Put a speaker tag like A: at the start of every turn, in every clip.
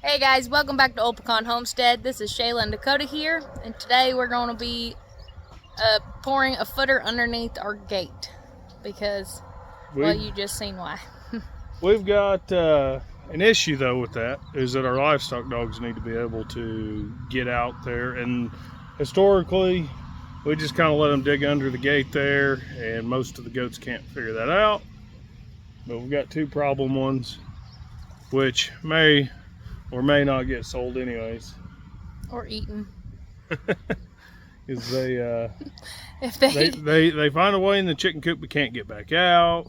A: Hey guys, welcome back to Pecan Homestead. This is Shayla and Dakota here, and today we're going to be pouring a footer underneath our gate because, well, you just seen why.
B: We've got an issue though with that, is that our livestock dogs need to be able to get out there, and historically we just kind of let them dig under the gate there, and most of the goats can't figure that out. But we've got two problem ones which may or may not get sold anyways.
A: Or eaten.
B: Is they
A: if
B: they find a way in the chicken coop but can't get back out,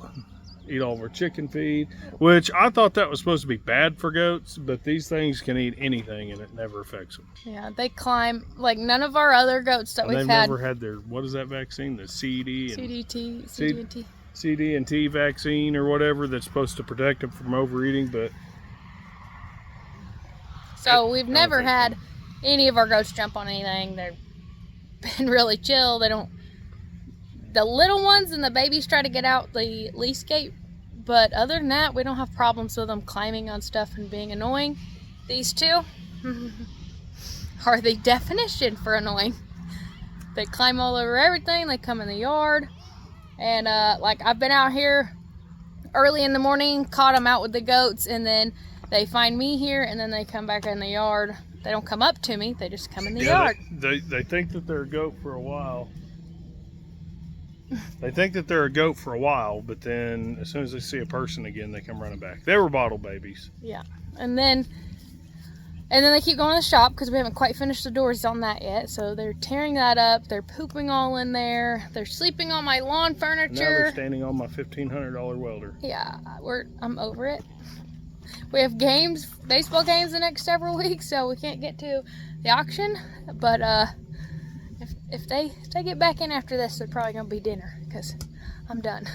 B: eat all of our chicken feed, which I thought that was supposed to be bad for goats, but these things can eat anything and it never affects them.
A: Yeah, they climb like none of our other goats that we've had.
B: They've never had their, what is that vaccine? The CD and T vaccine or whatever that's supposed to protect them from overeating, but
A: so we've never had any of our goats jump on anything. They've been really chill. They don't. The little ones and the babies try to get out the lease gate, but other than that, we don't have problems with them climbing on stuff and being annoying. These two are the definition for annoying. They climb all over everything. They come in the yard, and like I've been out here early in the morning, caught them out with the goats, and then they find me here, and then they come back in the yard. They don't come up to me. They just come in the yard.
B: They think that they're a goat for a while. They think that they're a goat for a while, but then as soon as they see a person again, they come running back. They were bottle babies.
A: Yeah, and then they keep going to the shop because we haven't quite finished the doors on that yet. So they're tearing that up. They're pooping all in there. They're sleeping on my lawn furniture.
B: Now they're standing on my $1,500 welder.
A: Yeah, I'm over it. We have games, baseball games the next several weeks, so we can't get to the auction. But if they get back in after this, they're probably gonna be dinner because I'm done.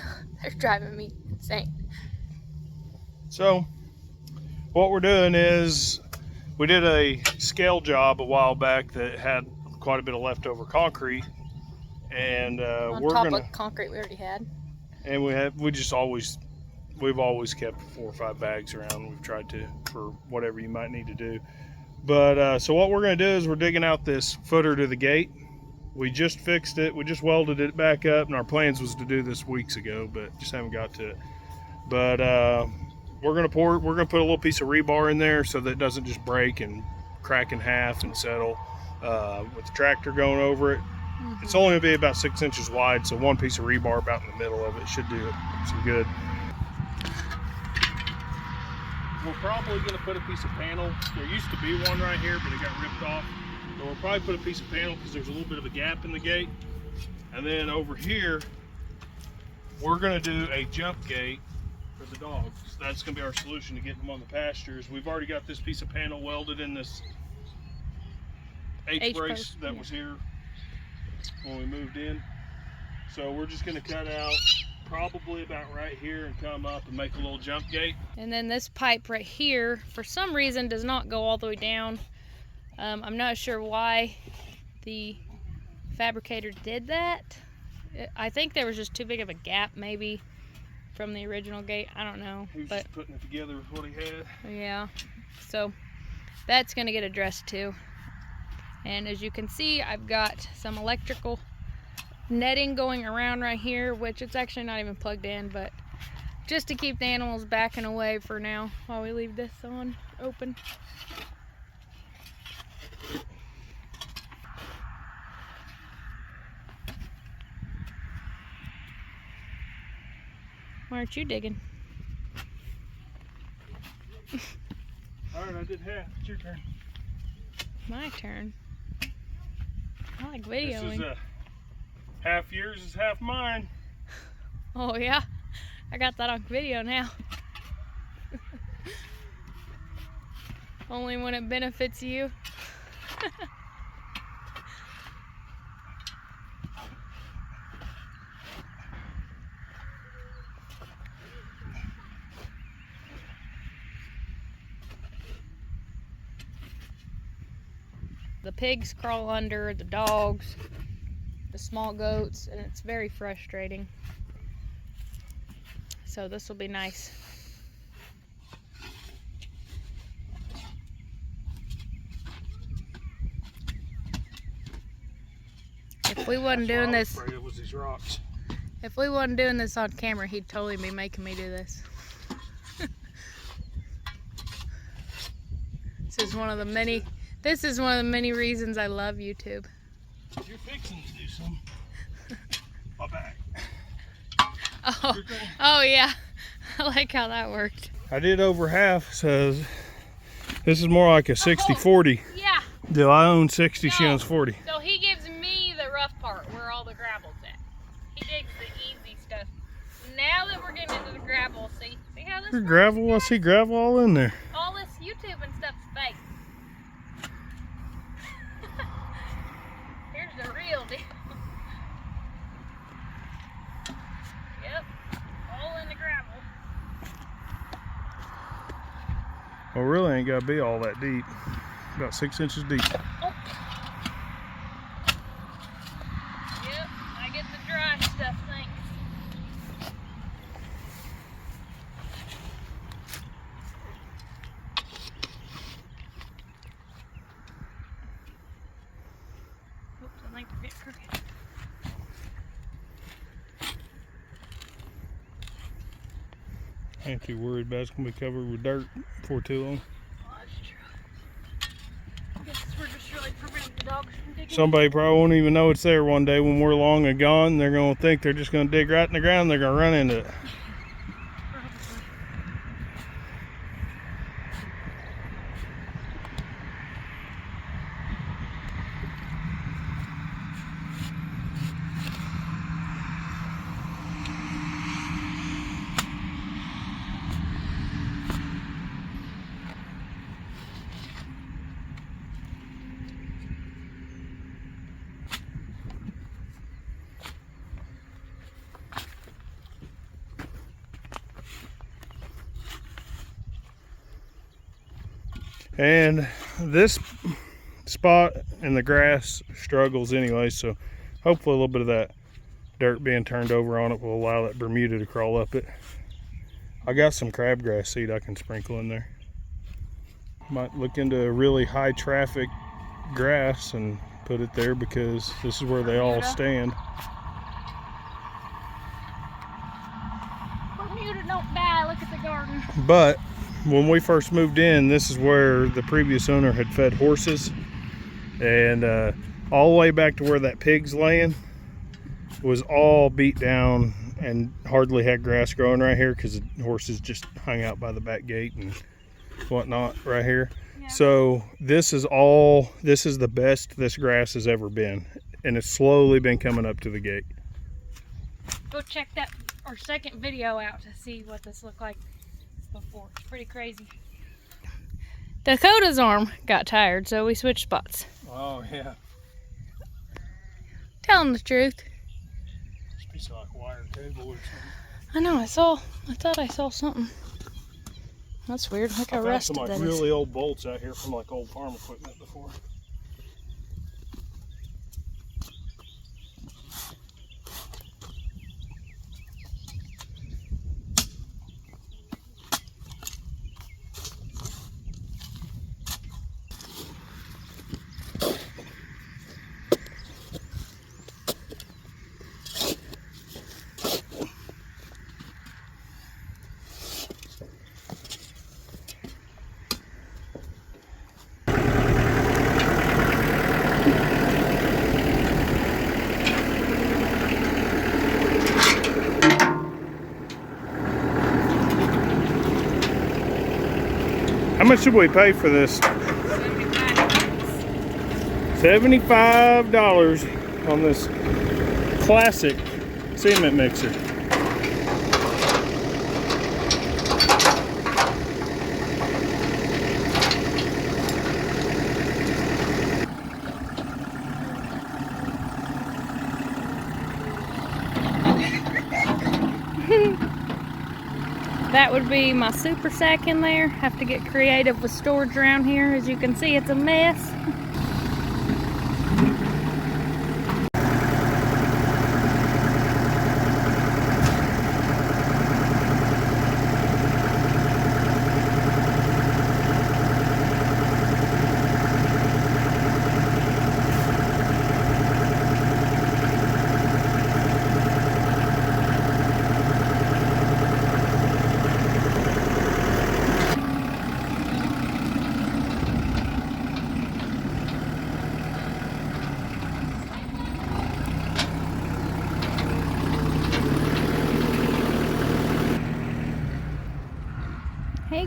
A: They're driving me insane.
B: So what we're doing is we did a scale job a while back that had quite a bit of leftover concrete, and
A: on top of concrete we already had.
B: And we've always kept 4 or 5 bags around. We've tried to, for whatever you might need to do. But so what we're going to do is we're digging out this footer to the gate. We just fixed it. We just welded it back up, and our plans was to do this weeks ago, but just haven't got to it. But we're going to put a little piece of rebar in there so that it doesn't just break and crack in half and settle. With the tractor going over it, it's only going to be about 6 inches wide, so one piece of rebar about in the middle of it should do some good. We're probably going to put a piece of panel. There used to be one right here, but it got ripped off. So we'll probably put a piece of panel because there's a little bit of a gap in the gate. And then over here, we're going to do a jump gate for the dogs. That's going to be our solution to getting them on the pastures. We've already got this piece of panel welded in this H-brace that was here when we moved in. So we're just going to cut out probably about right here and come up and make a little jump gate.
A: And then this pipe right here, for some reason, does not go all the way down. I'm not sure why the fabricator did that. I think there was just too big of a gap maybe from the original gate. I don't know.
B: He was just putting it together with what he had.
A: Yeah, so that's going to get addressed too. And as you can see, I've got some electrical netting going around right here, which it's actually not even plugged in, but just to keep the animals backing away for now while we leave this on open. Why aren't you digging?
B: Alright, I did half. It's your turn.
A: My turn. I like videoing.
B: This is half yours is half mine.
A: Oh yeah? I got that on video now. Only when it benefits you. The pigs crawl under, the dogs, the small goats, and it's very frustrating. So this will be nice. If we wasn't doing this,
B: afraid it was these rocks.
A: if we wasn't doing this on camera, he'd totally be making me do this. This is one of the many reasons I love YouTube.
B: You're fixing to do something. My back.
A: Oh yeah. I like how that worked.
B: I did over half, so this is more like a 60-40
A: Yeah.
B: deal. I own 60, she
A: No.
B: owns 40.
A: So he gives me the rough part where all the gravel's at. He digs the easy stuff. Now that we're getting into the gravel, see how this works,
B: Gravel, I
A: guys?
B: see gravel all in there.
A: All this YouTube and stuff's fake. Here's the real deal. Yep, all in the gravel.
B: Well, really ain't got to be all that deep. About 6 inches deep.
A: Oh. Yep, I get the dry stuff, thanks. Oops, I think they're getting crooked.
B: I ain't too worried about it. It's going to be covered with dirt before too long.
A: Oh, that's true. I guess we're just really preventing the dogs from digging.
B: Somebody probably won't even know it's there one day when we're long and gone. They're going to think they're just going to dig right in the ground and they're going to run into it. And this spot in the grass struggles anyway, so hopefully a little bit of that dirt being turned over on it will allow that Bermuda to crawl up it. I got some crabgrass seed I can sprinkle in there. Might look into a really high traffic grass and put it there because this is where they all stand.
A: Bermuda don't die, look at the garden.
B: But when we first moved in, this is where the previous owner had fed horses, and all the way back to where that pig's laying was all beat down and hardly had grass growing right here because the horses just hung out by the back gate and whatnot right here.
A: Yeah.
B: So this is the best this grass has ever been, and it's slowly been coming up to the gate.
A: Go check that our second video out to see what this looked like before. It's pretty crazy. Dakota's arm got tired, so we switched spots.
B: Oh yeah.
A: Tell him the truth.
B: This piece of like wire cable or something.
A: I know, I thought I saw something. That's weird. Look how rusted
B: some like
A: that is.
B: really old bolts out here from like old farm equipment before. How much should we pay for this? $75 on this classic cement mixer.
A: That would be my super sack in there. Have to get creative with storage around here. As you can see, it's a mess.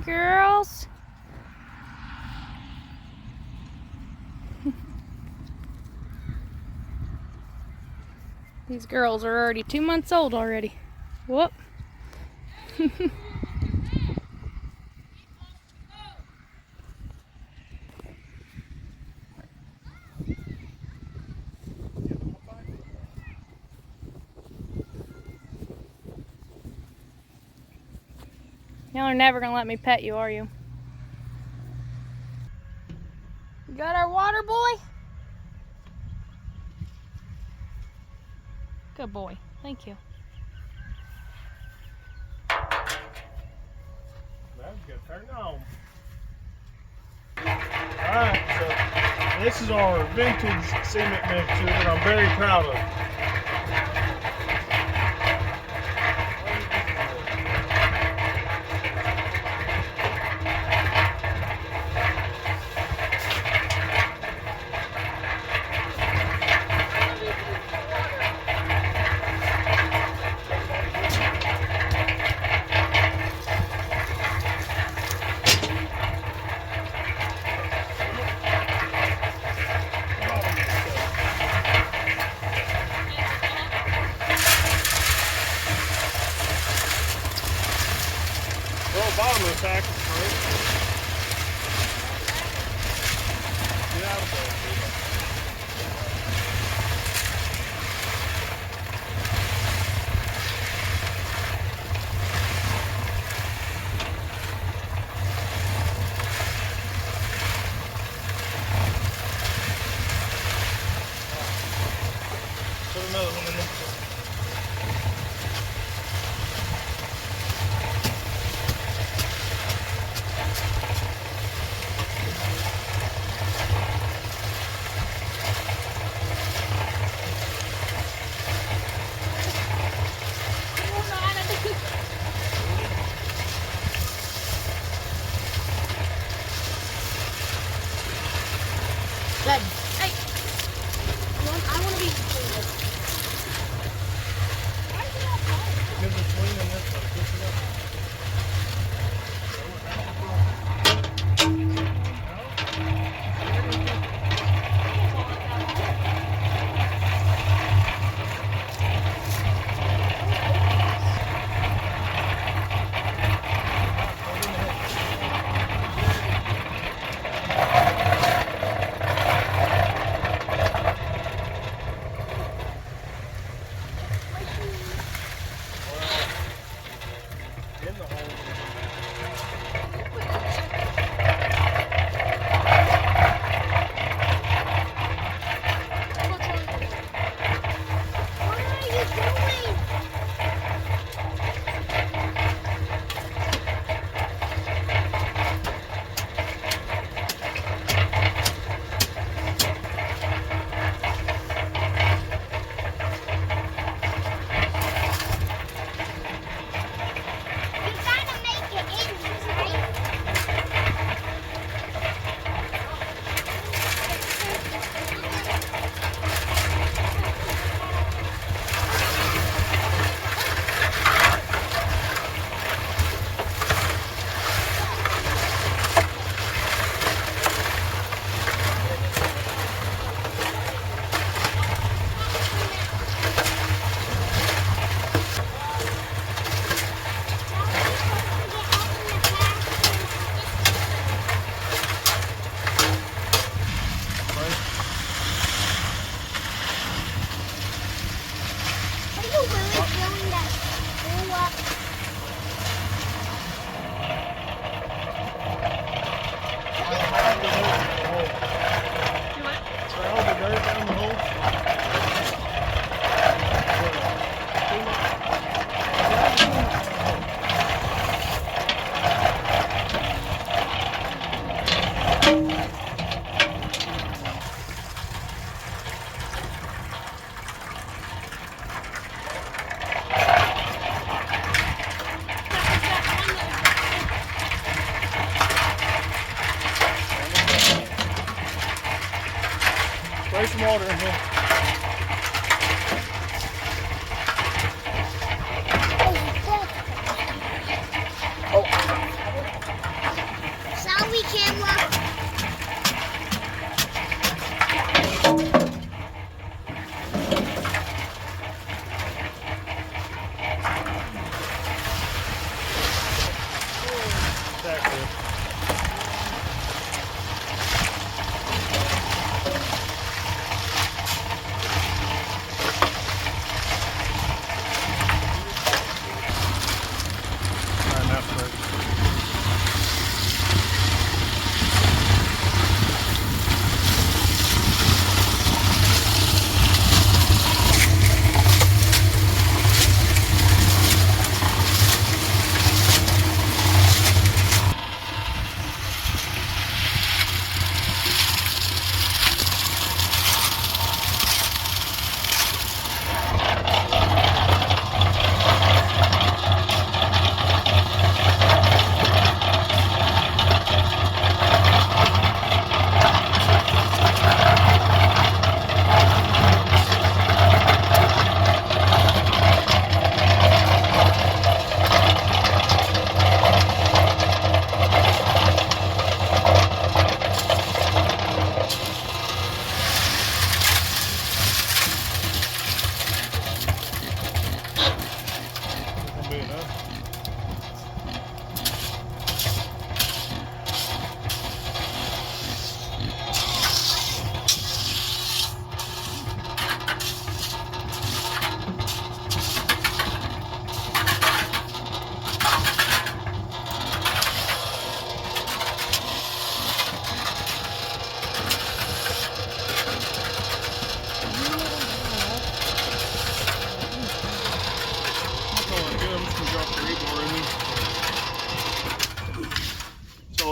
A: girls. These girls are already 2 months old already. Whoop. Y'all are never gonna let me pet you, are you? You got our water, boy? Good boy. Thank you.
B: That's good. Turn it on. Alright, so this is our vintage cement mixture that I'm very proud of. Bottom of the pack. Get out of there. Put another one in there.
A: Good. Hey. I want to be included. Why is it not falling?
B: Because it's leaning this way. Push it up. In the hole. Spray some water in here.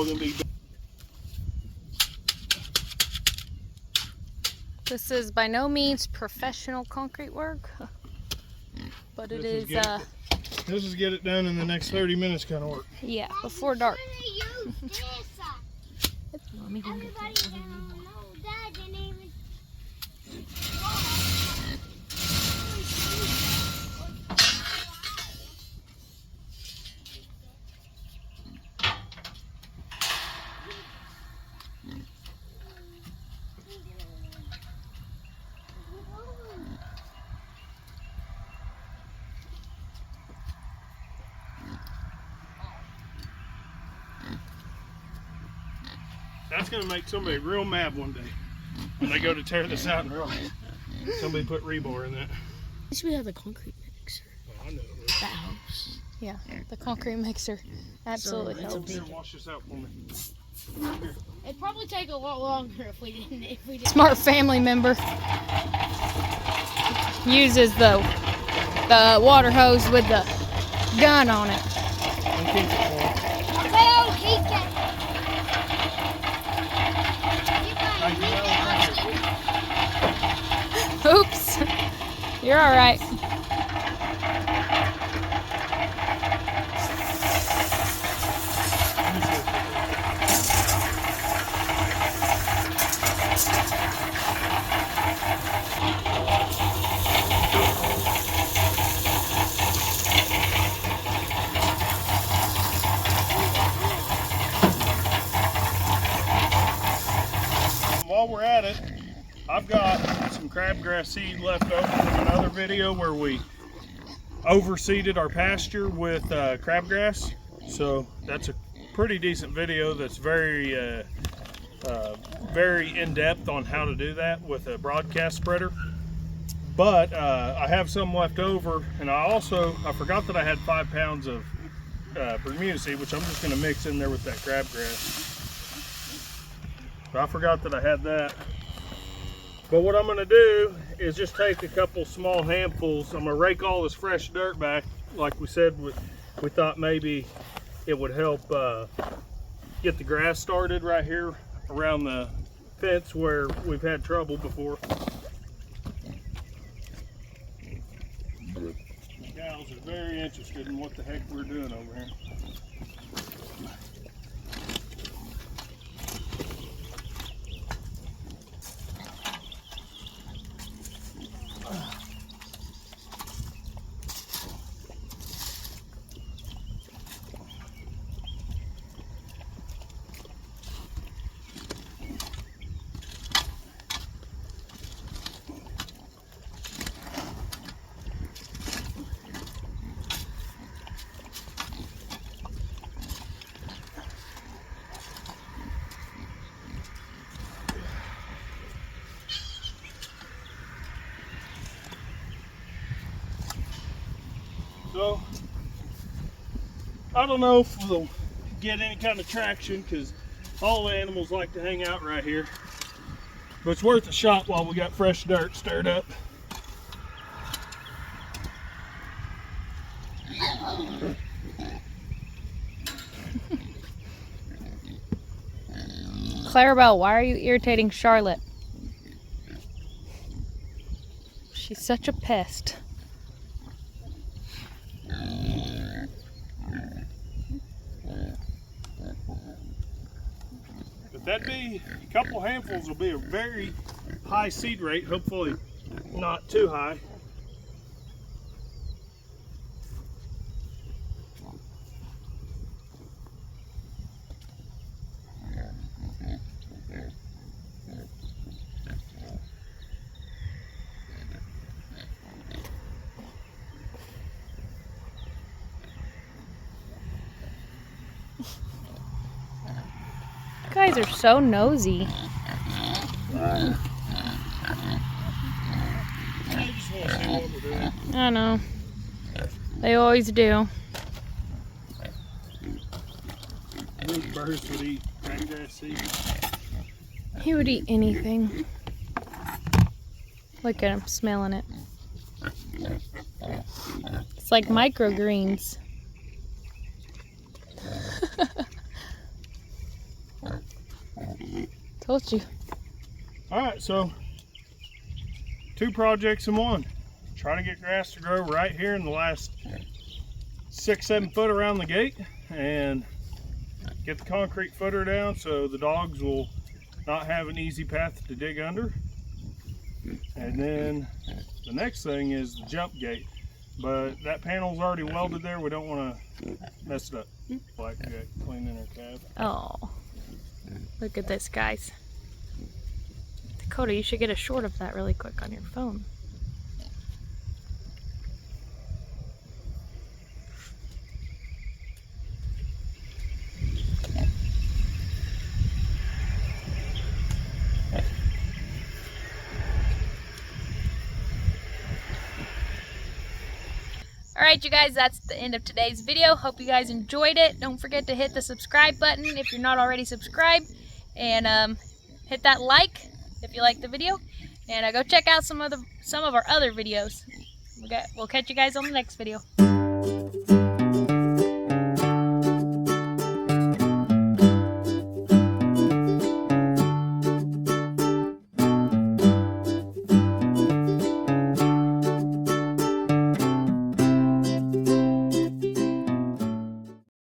B: Gonna be.
A: This is by no means professional concrete work, but it is.
B: This is get it done in the next 30 minutes kind of work.
A: Yeah, before dark.
B: That's gonna make somebody real mad one day when they go to tear this out and realize somebody put rebar in that.
C: At least we have the concrete mixer.
B: Oh, I know.
C: That helps.
A: Yeah, the concrete mixer absolutely
C: So,
A: helps.
B: Here, wash this out for me.
C: It'd probably take a lot longer if we didn't.
A: Smart family member uses the water hose with the gun on it. Oops, you're all right.
B: While we're at it, I've got some crabgrass seed left over from another video where we overseeded our pasture with crabgrass. So that's a pretty decent video that's very very in-depth on how to do that with a broadcast spreader. But I have some left over, and I forgot that I had 5 pounds of Bermuda seed, which I'm just going to mix in there with that crabgrass. I forgot that I had that. But what I'm going to do is just take a couple small handfuls. I'm going to rake all this fresh dirt back. Like we said, we thought maybe it would help get the grass started right here around the fence where we've had trouble before. The gals are very interested in what the heck we're doing over here. I don't know if we'll get any kind of traction because all the animals like to hang out right here. But it's worth a shot while we got fresh dirt stirred up.
A: Clarabelle, why are you irritating Charlotte? She's such a pest.
B: But that'd be a couple handfuls will be a very high seed rate, hopefully not too high.
A: You guys are so nosy.
B: I just want to see what we're doing.
A: I know. They always do.
B: Those birds would eat cranberry seeds.
A: He would eat anything. Look at him smelling it. It's like microgreens. Told you.
B: Alright, so 2 projects in one. Try to get grass to grow right here in the last 6-7 foot around the gate and get the concrete footer down so the dogs will not have an easy path to dig under. And then the next thing is the jump gate, but that panel's already welded there. We don't want to mess it up. Black got cleaning her cab.
A: Oh, look at this, guys. Dakota, you should get a short of that really quick on your phone. Alright, you guys, that's the end of today's video. Hope you guys enjoyed it. Don't forget to hit the subscribe button if you're not already subscribed. And hit that like if you like the video. And go check out some of our other videos. We'll catch you guys on the next video.